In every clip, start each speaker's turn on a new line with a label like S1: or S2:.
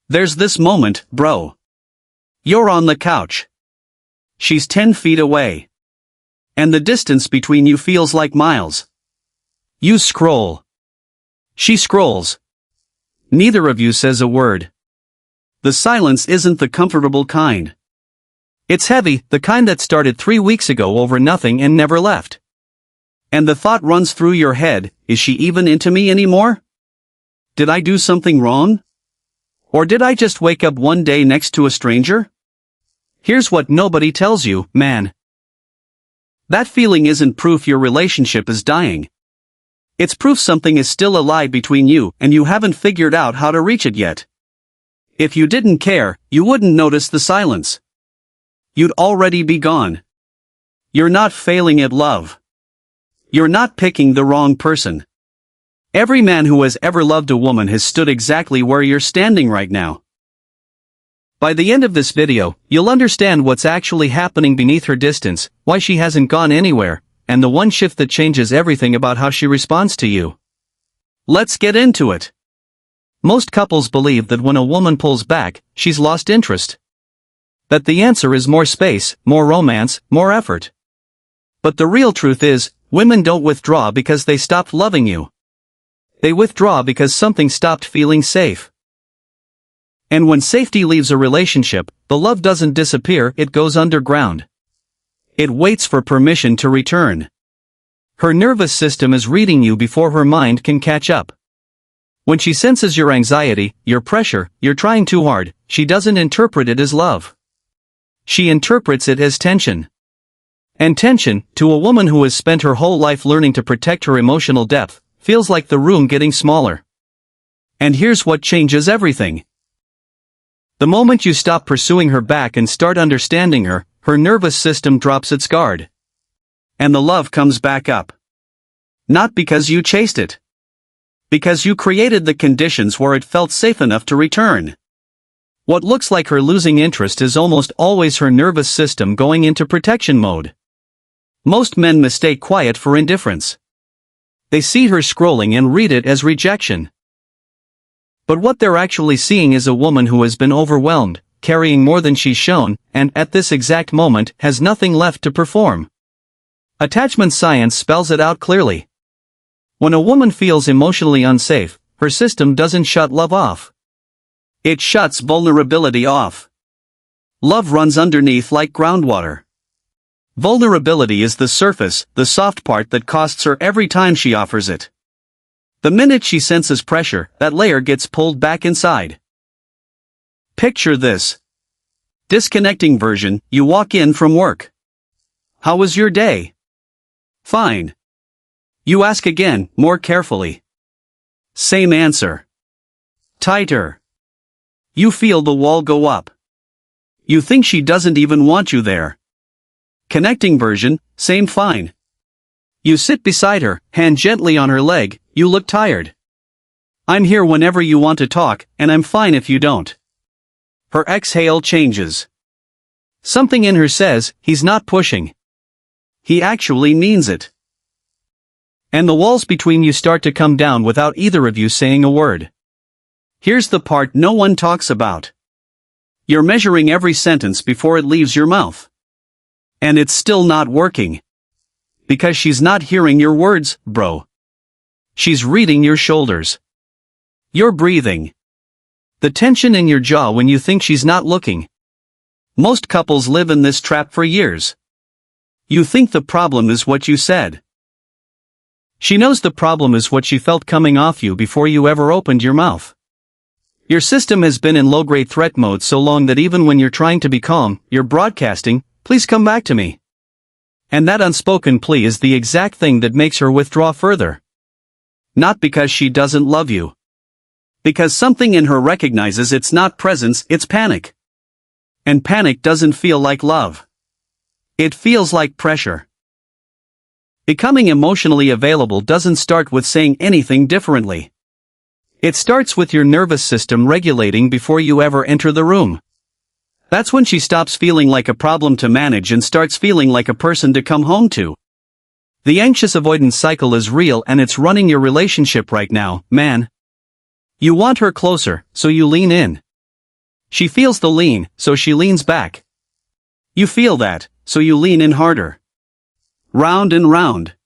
S1: There's this moment, bro. You're on the couch. She's 10 feet away. And the distance between you feels like miles. You scroll. She scrolls. Neither of you says a word. The silence isn't the comfortable kind. It's heavy, the kind that started 3 weeks ago over nothing and never left. And the thought runs through your head, is she even into me anymore? Did I do something wrong? Or did I just wake up one day next to a stranger? Here's what nobody tells you, man. That feeling isn't proof your relationship is dying. It's proof something is still alive between you and you haven't figured out how to reach it yet. If you didn't care, you wouldn't notice the silence. You'd already be gone. You're not failing at love. You're not picking the wrong person. Every man who has ever loved a woman has stood exactly where you're standing right now. By the end of this video, you'll understand what's actually happening beneath her distance, why she hasn't gone anywhere, and the one shift that changes everything about how she responds to you. Let's get into it. Most couples believe that when a woman pulls back, she's lost interest. That the answer is more space, more romance, more effort. But the real truth is, women don't withdraw because they stopped loving you. They withdraw because something stopped feeling safe. And when safety leaves a relationship, the love doesn't disappear, it goes underground. It waits for permission to return. Her nervous system is reading you before her mind can catch up. When she senses your anxiety, your pressure, you're trying too hard, she doesn't interpret it as love. She interprets it as tension. And tension, to a woman who has spent her whole life learning to protect her emotional depth, feels like the room getting smaller. And here's what changes everything. The moment you stop pursuing her back and start understanding her, her nervous system drops its guard. And the love comes back up. Not because you chased it. Because you created the conditions where it felt safe enough to return. What looks like her losing interest is almost always her nervous system going into protection mode. Most men mistake quiet for indifference. They see her scrolling and read it as rejection. But what they're actually seeing is a woman who has been overwhelmed, carrying more than she's shown, and at this exact moment has nothing left to perform. Attachment science spells it out clearly. When a woman feels emotionally unsafe, her system doesn't shut love off. It shuts vulnerability off. Love runs underneath like groundwater. Vulnerability is the surface, the soft part that costs her every time she offers it. The minute she senses pressure, that layer gets pulled back inside. Picture this. Disconnecting version, you walk in from work. How was your day? Fine. You ask again, more carefully. Same answer. Tighter. You feel the wall go up. You think she doesn't even want you there. Connecting version, same fine. You sit beside her, hand gently on her leg, you look tired. I'm here whenever you want to talk, and I'm fine if you don't. Her exhale changes. Something in her says, he's not pushing. He actually means it. And the walls between you start to come down without either of you saying a word. Here's the part no one talks about. You're measuring every sentence before it leaves your mouth. And it's still not working. Because she's not hearing your words, bro. She's reading your shoulders. Your breathing. The tension in your jaw when you think she's not looking. Most couples live in this trap for years. You think the problem is what you said. She knows the problem is what she felt coming off you before you ever opened your mouth. Your system has been in low-grade threat mode so long that even when you're trying to be calm, you're broadcasting, please come back to me. And that unspoken plea is the exact thing that makes her withdraw further. Not because she doesn't love you. Because something in her recognizes it's not presence, it's panic. And panic doesn't feel like love. It feels like pressure. Becoming emotionally available doesn't start with saying anything differently. It starts with your nervous system regulating before you ever enter the room. That's when she stops feeling like a problem to manage and starts feeling like a person to come home to. The anxious avoidance cycle is real and it's running your relationship right now, man. You want her closer, so you lean in. She feels the lean, so she leans back. You feel that, so you lean in harder. Round and round.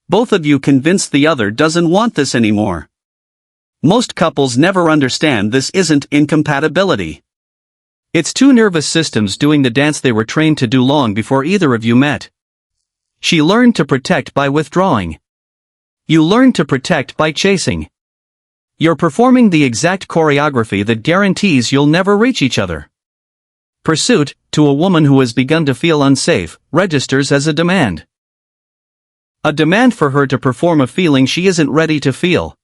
S1: Both of you convinced the other doesn't want this anymore. Most couples never understand this isn't incompatibility. It's two nervous systems doing the dance they were trained to do long before either of you met. She learned to protect by withdrawing. You learned to protect by chasing. You're performing the exact choreography that guarantees you'll never reach each other. Pursuit, to a woman who has begun to feel unsafe, registers as a demand. A demand for her to perform a feeling she isn't ready to feel.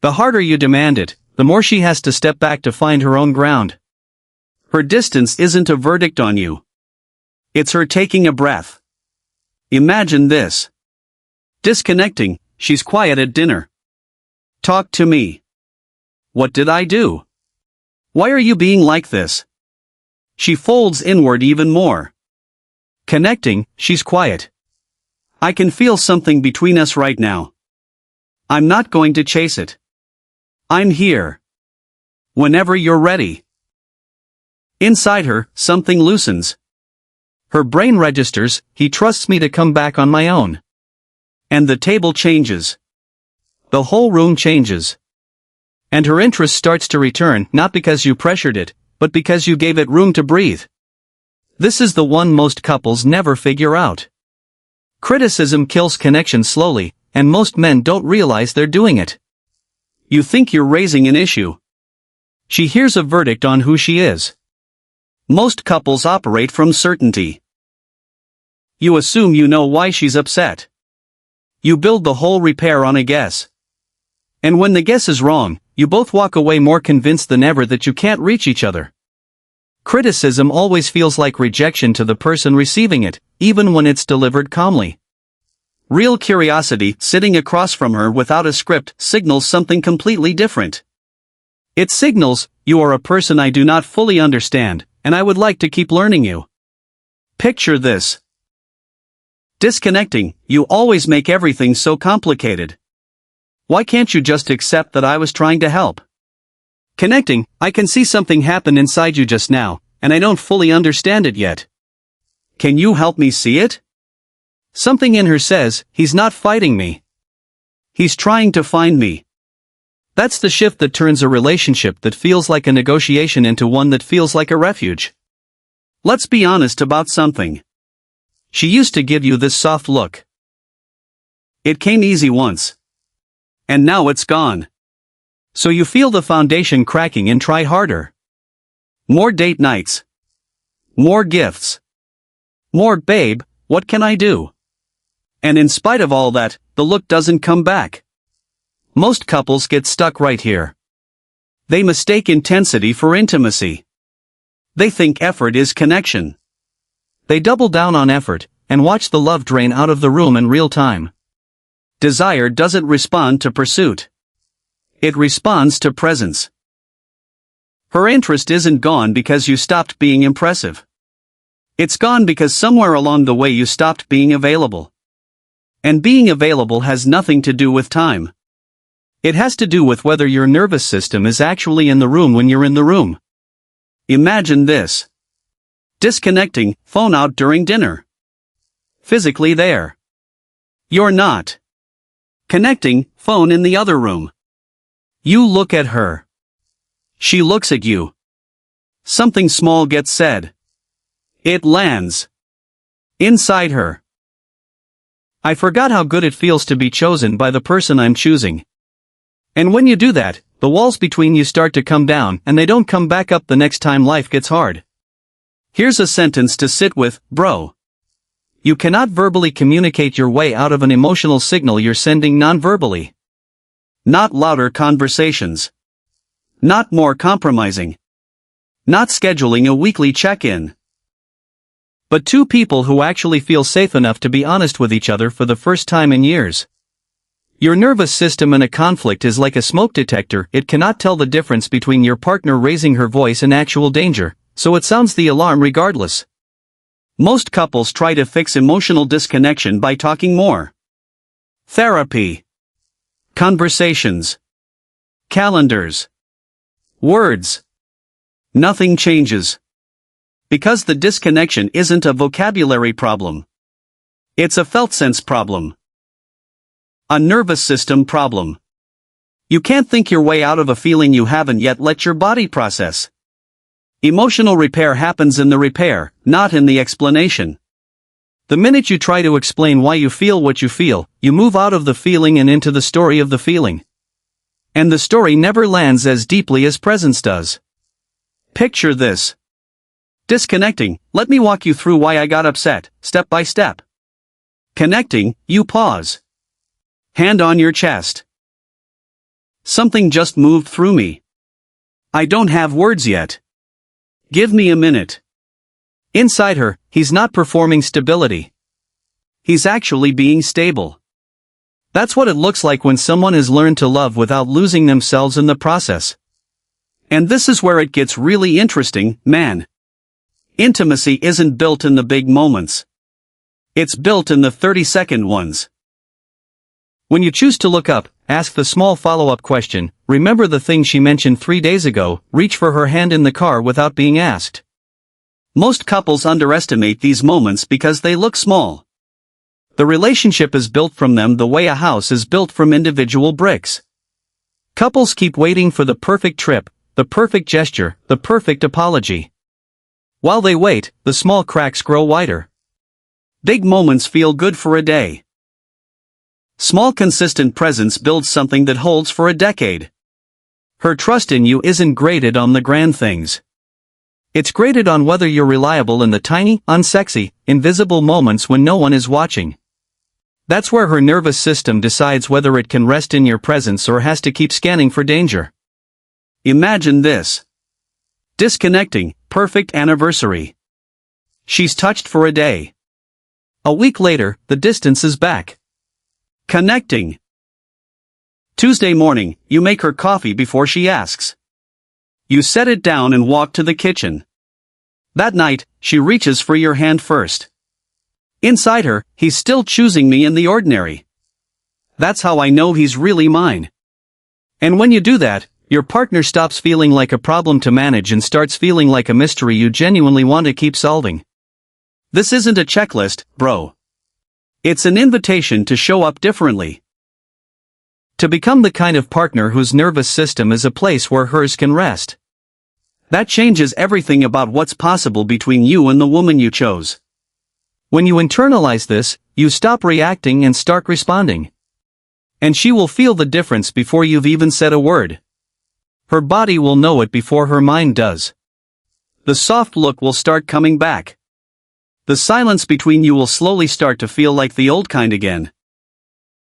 S1: The harder you demand it, the more she has to step back to find her own ground. Her distance isn't a verdict on you. It's her taking a breath. Imagine this. Disconnecting, she's quiet at dinner. Talk to me. What did I do? Why are you being like this? She folds inward even more. Connecting, she's quiet. I can feel something between us right now. I'm not going to chase it. I'm here. Whenever you're ready. Inside her, something loosens. Her brain registers, he trusts me to come back on my own. And the table changes. The whole room changes. And her interest starts to return, not because you pressured it, but because you gave it room to breathe. This is the one most couples never figure out. Criticism kills connection slowly, and most men don't realize they're doing it. You think you're raising an issue. She hears a verdict on who she is. Most couples operate from certainty. You assume you know why she's upset. You build the whole repair on a guess. And when the guess is wrong, you both walk away more convinced than ever that you can't reach each other. Criticism always feels like rejection to the person receiving it, even when it's delivered calmly. Real curiosity, sitting across from her without a script, signals something completely different. It signals, you are a person I do not fully understand, and I would like to keep learning you. Picture this. Disconnecting, you always make everything so complicated. Why can't you just accept that I was trying to help? Connecting, I can see something happen inside you just now, and I don't fully understand it yet. Can you help me see it? Something in her says, he's not fighting me. He's trying to find me. That's the shift that turns a relationship that feels like a negotiation into one that feels like a refuge. Let's be honest about something. She used to give you this soft look. It came easy once. And now it's gone. So you feel the foundation cracking and try harder. More date nights. More gifts. More babe, what can I do? And in spite of all that, the look doesn't come back. Most couples get stuck right here. They mistake intensity for intimacy. They think effort is connection. They double down on effort, and watch the love drain out of the room in real time. Desire doesn't respond to pursuit. It responds to presence. Her interest isn't gone because you stopped being impressive. It's gone because somewhere along the way you stopped being available. And being available has nothing to do with time. It has to do with whether your nervous system is actually in the room when you're in the room. Imagine this. Disconnecting, phone out during dinner. Physically there. You're not. Connecting, phone in the other room. You look at her. She looks at you. Something small gets said. It lands. Inside her. I forgot how good it feels to be chosen by the person I'm choosing. And when you do that, the walls between you start to come down and they don't come back up the next time life gets hard. Here's a sentence to sit with, bro. You cannot verbally communicate your way out of an emotional signal you're sending non-verbally. Not louder conversations. Not more compromising. Not scheduling a weekly check-in. But two people who actually feel safe enough to be honest with each other for the first time in years. Your nervous system in a conflict is like a smoke detector. It cannot tell the difference between your partner raising her voice and actual danger, so it sounds the alarm regardless. Most couples try to fix emotional disconnection by talking more. Therapy. Conversations. Calendars. Words. Nothing changes. Because the disconnection isn't a vocabulary problem. It's a felt sense problem. A nervous system problem. You can't think your way out of a feeling you haven't yet let your body process. Emotional repair happens in the repair, not in the explanation. The minute you try to explain why you feel what you feel, you move out of the feeling and into the story of the feeling. And the story never lands as deeply as presence does. Picture this. Disconnecting, let me walk you through why I got upset, step by step. Connecting, you pause. Hand on your chest. Something just moved through me. I don't have words yet. Give me a minute. Inside her, he's not performing stability. He's actually being stable. That's what it looks like when someone has learned to love without losing themselves in the process. And this is where it gets really interesting, man. Intimacy isn't built in the big moments. It's built in the 30-second ones. When you choose to look up, ask the small follow-up question, remember the thing she mentioned 3 days ago, reach for her hand in the car without being asked. Most couples underestimate these moments because they look small. The relationship is built from them the way a house is built from individual bricks. Couples keep waiting for the perfect trip, the perfect gesture, the perfect apology. While they wait, the small cracks grow wider. Big moments feel good for a day. Small consistent presence builds something that holds for a decade. Her trust in you isn't graded on the grand things. It's graded on whether you're reliable in the tiny, unsexy, invisible moments when no one is watching. That's where her nervous system decides whether it can rest in your presence or has to keep scanning for danger. Imagine this. Disconnecting, perfect anniversary. She's touched for a day. A week later, the distance is back. Connecting. Tuesday morning, you make her coffee before she asks. You set it down and walk to the kitchen. That night, she reaches for your hand first. Inside her, he's still choosing me in the ordinary. That's how I know he's really mine. And when you do that, your partner stops feeling like a problem to manage and starts feeling like a mystery you genuinely want to keep solving. This isn't a checklist, bro. It's an invitation to show up differently. To become the kind of partner whose nervous system is a place where hers can rest. That changes everything about what's possible between you and the woman you chose. When you internalize this, you stop reacting and start responding. And she will feel the difference before you've even said a word. Her body will know it before her mind does. The soft look will start coming back. The silence between you will slowly start to feel like the old kind again.